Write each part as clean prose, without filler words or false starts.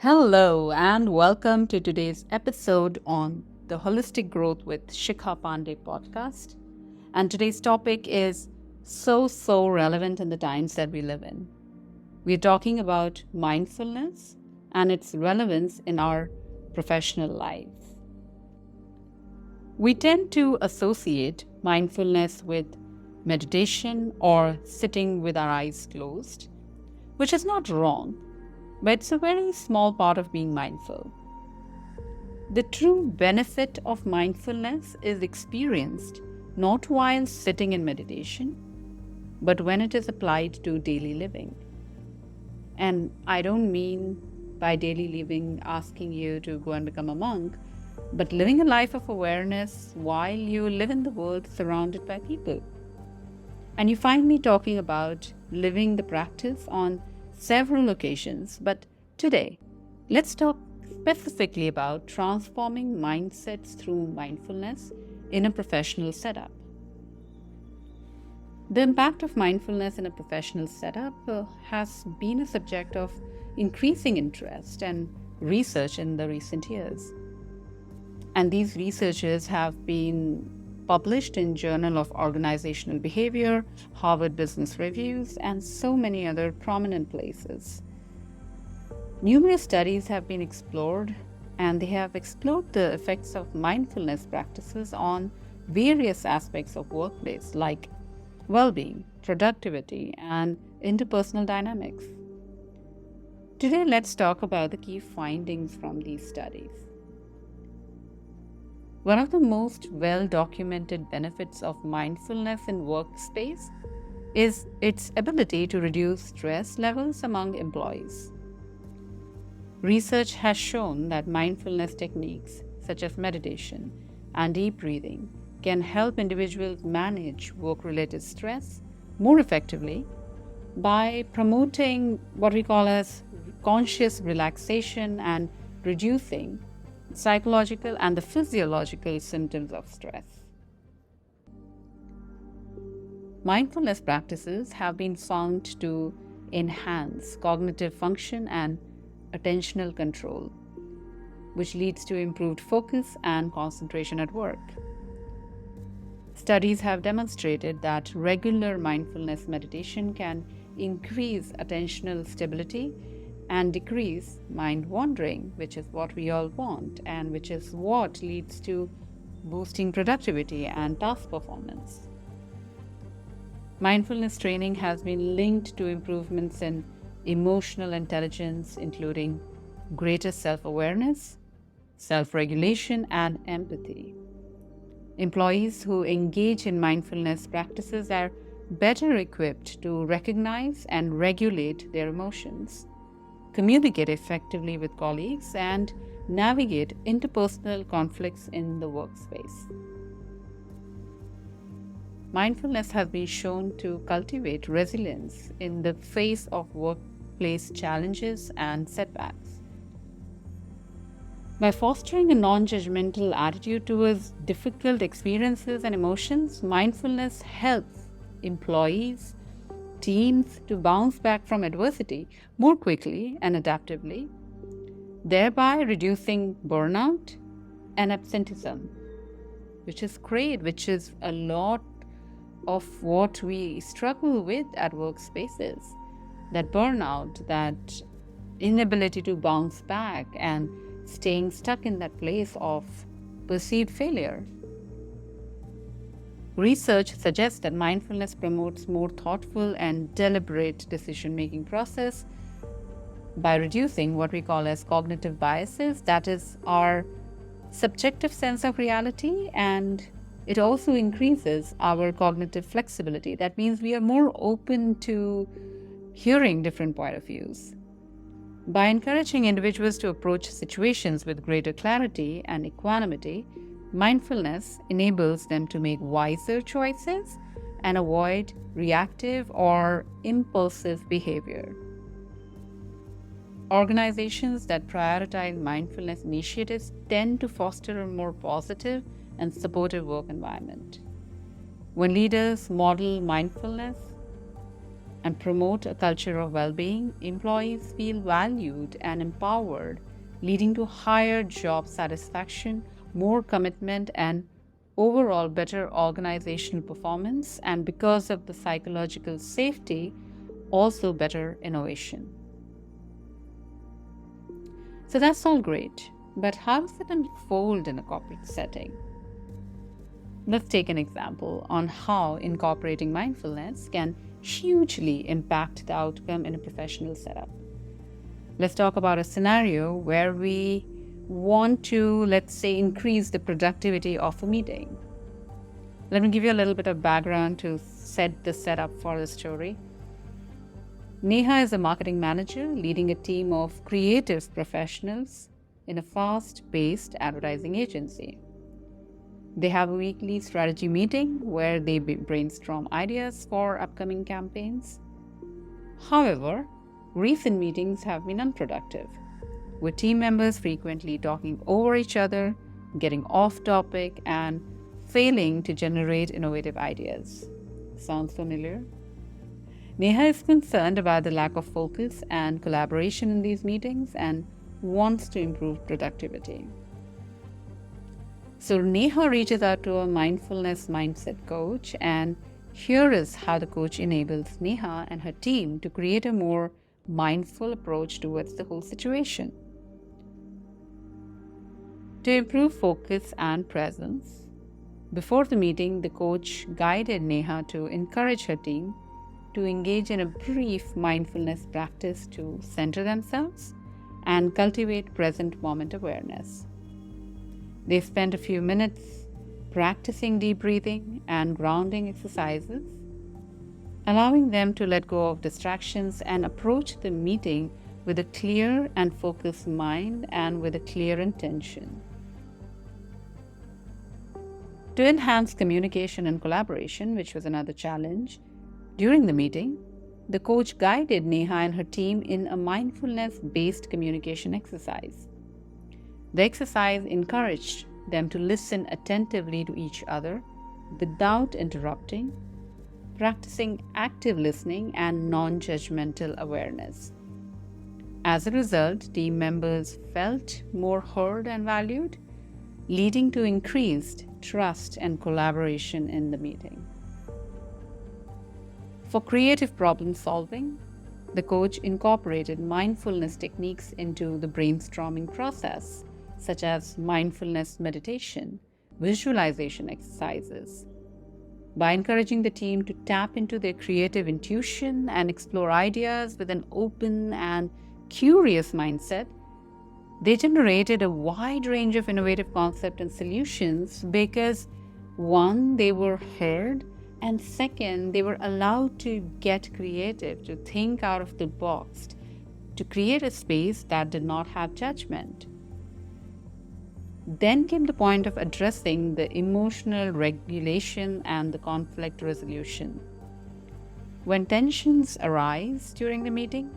Hello, and welcome to today's episode on the Holistic Growth with Shikha Pandey podcast. And today's topic is so relevant in the times that we live in. We're talking about mindfulness and its relevance in our professional lives. We tend to associate mindfulness with meditation or sitting with our eyes closed, which is not wrong, but it's a very small part of being mindful. The true benefit of mindfulness is experienced not while sitting in meditation, but when it is applied to daily living. And I don't mean by daily living asking you to go and become a monk, but living a life of awareness while you live in the world surrounded by people. And you find me talking about living the practice on several occasions, but today, let's talk specifically about transforming mindsets through mindfulness in a professional setup. The impact of mindfulness in a professional setup has been a subject of increasing interest and research in the recent years. And these researches have been published in Journal of Organizational Behavior, Harvard Business Reviews, and so many other prominent places. Numerous studies have been explored, and they have explored the effects of mindfulness practices on various aspects of workplace like well-being, productivity, and interpersonal dynamics. Today, let's talk about the key findings from these studies. One of the most well-documented benefits of mindfulness in workspace is its ability to reduce stress levels among employees. Research has shown that mindfulness techniques such as meditation and deep breathing can help individuals manage work-related stress more effectively by promoting what we call as conscious relaxation and reducing psychological and the physiological symptoms of stress. Mindfulness practices have been found to enhance cognitive function and attentional control, which leads to improved focus and concentration at work. Studies have demonstrated that regular mindfulness meditation can increase attentional stability and decrease mind wandering, which is what we all want and which is what leads to boosting productivity and task performance. Mindfulness training has been linked to improvements in emotional intelligence, including greater self-awareness, self-regulation, and empathy. Employees who engage in mindfulness practices are better equipped to recognize and regulate their emotions, communicate effectively with colleagues, and navigate interpersonal conflicts in the workspace. Mindfulness has been shown to cultivate resilience in the face of workplace challenges and setbacks. By fostering a non-judgmental attitude towards difficult experiences and emotions, mindfulness helps employees, teams to bounce back from adversity more quickly and adaptively, thereby reducing burnout and absenteeism, which is great, which is a lot of what we struggle with at workspaces. That burnout, that inability to bounce back and staying stuck in that place of perceived failure. Research suggests that mindfulness promotes more thoughtful and deliberate decision-making process by reducing what we call as cognitive biases, that is our subjective sense of reality, and it also increases our cognitive flexibility. That means we are more open to hearing different point of views. By encouraging individuals to approach situations with greater clarity and equanimity, mindfulness enables them to make wiser choices and avoid reactive or impulsive behavior. Organizations that prioritize mindfulness initiatives tend to foster a more positive and supportive work environment. When leaders model mindfulness, and promote a culture of well being, employees feel valued and empowered, leading to higher job satisfaction, more commitment, and overall better organizational performance. And because of the psychological safety, also better innovation. So that's all great. But how does it unfold in a corporate setting? Let's take an example on how incorporating mindfulness can hugely impact the outcome in a professional setup. Let's talk about a scenario where we want to, let's say, increase the productivity of a meeting. Let me give you a little bit of background to set the setup for the story. Neha is a marketing manager leading a team of creative professionals in a fast-paced advertising agency. They have a weekly strategy meeting where they brainstorm ideas for upcoming campaigns. However, recent meetings have been unproductive, with team members frequently talking over each other, getting off topic, and failing to generate innovative ideas. Sounds familiar? Neha is concerned about the lack of focus and collaboration in these meetings and wants to improve productivity. So Neha reaches out to a mindfulness mindset coach, and here is how the coach enables Neha and her team to create a more mindful approach towards the whole situation. To improve focus and presence, before the meeting, the coach guided Neha to encourage her team to engage in a brief mindfulness practice to center themselves and cultivate present moment awareness. They spent a few minutes practicing deep breathing and grounding exercises, allowing them to let go of distractions and approach the meeting with a clear and focused mind and with a clear intention. To enhance communication and collaboration, which was another challenge, during the meeting, the coach guided Neha and her team in a mindfulness-based communication exercise. The exercise encouraged them to listen attentively to each other without interrupting, practicing active listening and non-judgmental awareness. As a result, team members felt more heard and valued, leading to increased trust and collaboration in the meeting. For creative problem solving, the coach incorporated mindfulness techniques into the brainstorming process, such as mindfulness meditation, visualization exercises. By encouraging the team to tap into their creative intuition and explore ideas with an open and curious mindset, they generated a wide range of innovative concepts and solutions because, one, they were heard, and second, they were allowed to get creative, to think out of the box, to create a space that did not have judgment. Then came the point of addressing the emotional regulation and the conflict resolution. When tensions arise during the meeting,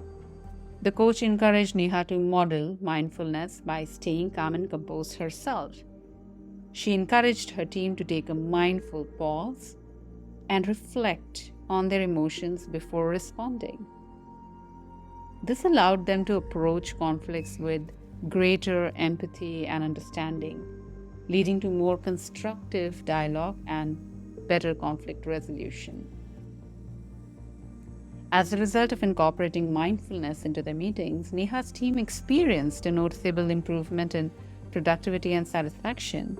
the coach encouraged Neha to model mindfulness by staying calm and composed herself. She encouraged her team to take a mindful pause and reflect on their emotions before responding. This allowed them to approach conflicts with greater empathy and understanding, leading to more constructive dialogue and better conflict resolution. As a result of incorporating mindfulness into their meetings, Neha's team experienced a noticeable improvement in productivity and satisfaction.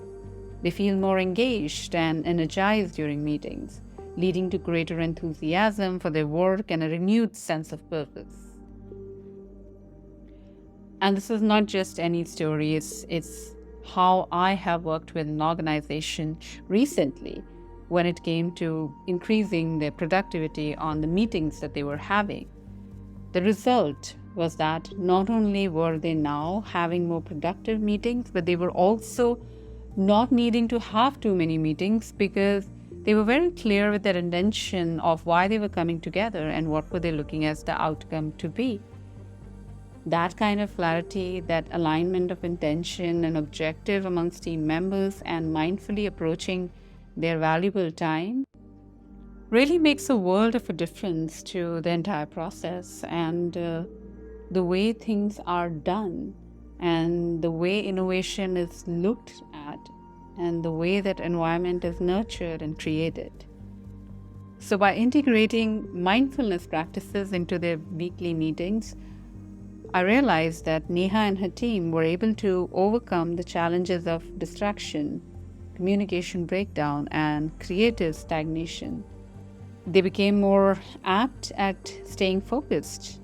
They feel more engaged and energized during meetings, leading to greater enthusiasm for their work and a renewed sense of purpose. And this is not just any story, it's how I have worked with an organization recently when it came to increasing their productivity on the meetings that they were having. The result was that not only were they now having more productive meetings, but they were also not needing to have too many meetings because they were very clear with their intention of why they were coming together and what were they looking as the outcome to be. That kind of clarity, that alignment of intention and objective amongst team members and mindfully approaching their valuable time really makes a world of a difference to the entire process and the way things are done and the way innovation is looked at and the way that environment is nurtured and created. So by integrating mindfulness practices into their weekly meetings, I realized that Neha and her team were able to overcome the challenges of distraction, communication breakdown, and creative stagnation. They became more apt at staying focused.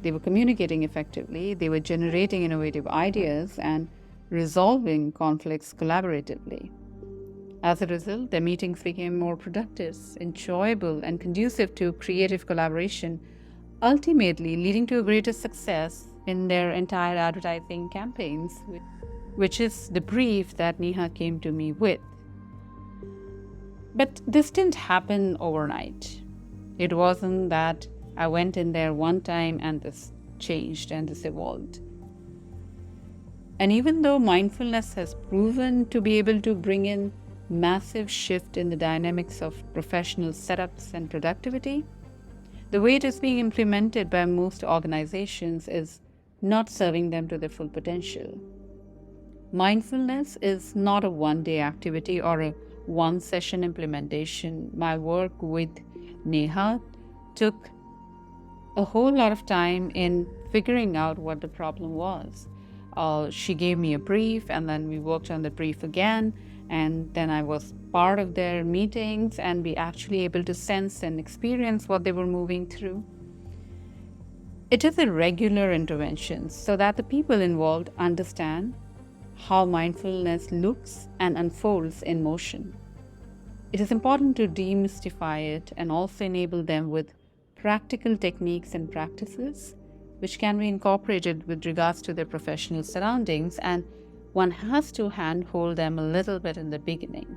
They were communicating effectively, they were generating innovative ideas, and resolving conflicts collaboratively. As a result, their meetings became more productive, enjoyable, and conducive to creative collaboration, ultimately leading to a greater success in their entire advertising campaigns, which is the brief that Neha came to me with. But this didn't happen overnight. It wasn't that I went in there one time and this changed and this evolved. And even though mindfulness has proven to be able to bring in massive shift in the dynamics of professional setups and productivity, the way it is being implemented by most organizations is not serving them to their full potential. Mindfulness is not a one-day activity or a one-session implementation. My work with Neha took a whole lot of time in figuring out what the problem was. She gave me a brief, and then we worked on the brief again, and then I was part of their meetings, and we actually able to sense and experience what they were moving through. It is a regular intervention so that the people involved understand how mindfulness looks and unfolds in motion. It is important to demystify it and also enable them with practical techniques and practices which can be incorporated with regards to their professional surroundings, and one has to handhold them a little bit in the beginning.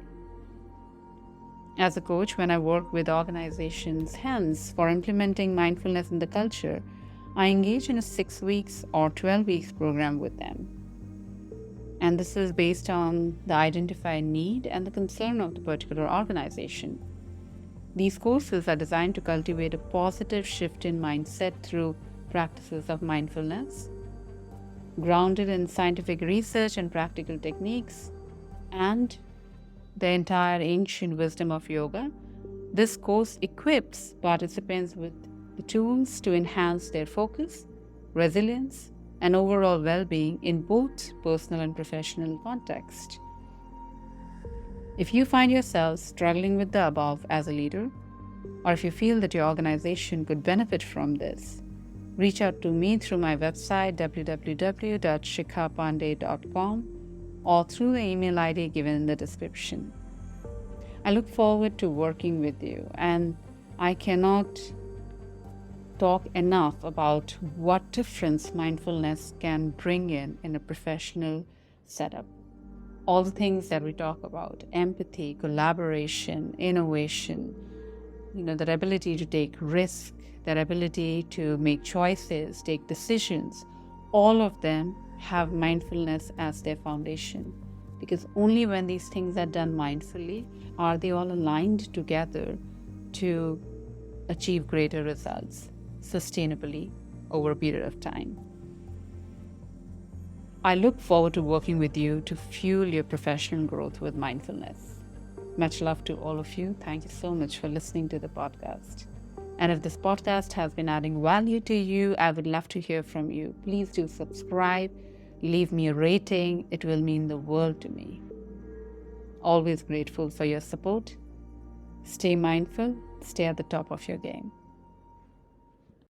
As a coach, when I work with organizations, hence for implementing mindfulness in the culture, I engage in a 6 weeks or 12 weeks program with them. And this is based on the identified need and the concern of the particular organization. These courses are designed to cultivate a positive shift in mindset through practices of mindfulness, grounded in scientific research and practical techniques, and the entire ancient wisdom of yoga. This course equips participants with the tools to enhance their focus, resilience, and overall well-being in both personal and professional context. If you find yourself struggling with the above as a leader, or if you feel that your organization could benefit from this, reach out to me through my website www.shikhapandey.com or through the email ID given in the description. I look forward to working with you, and I cannot talk enough about what difference mindfulness can bring in a professional setup. All the things that we talk about: empathy, collaboration, innovation, that ability to take risk, that ability to make choices, take decisions, all of them have mindfulness as their foundation. Because only when these things are done mindfully are they all aligned together to achieve greater results sustainably over a period of time. I look forward to working with you to fuel your professional growth with mindfulness. Much love to all of you. Thank you so much for listening to the podcast. And if this podcast has been adding value to you, I would love to hear from you. Please do subscribe, leave me a rating. It will mean the world to me. Always grateful for your support. Stay mindful, stay at the top of your game.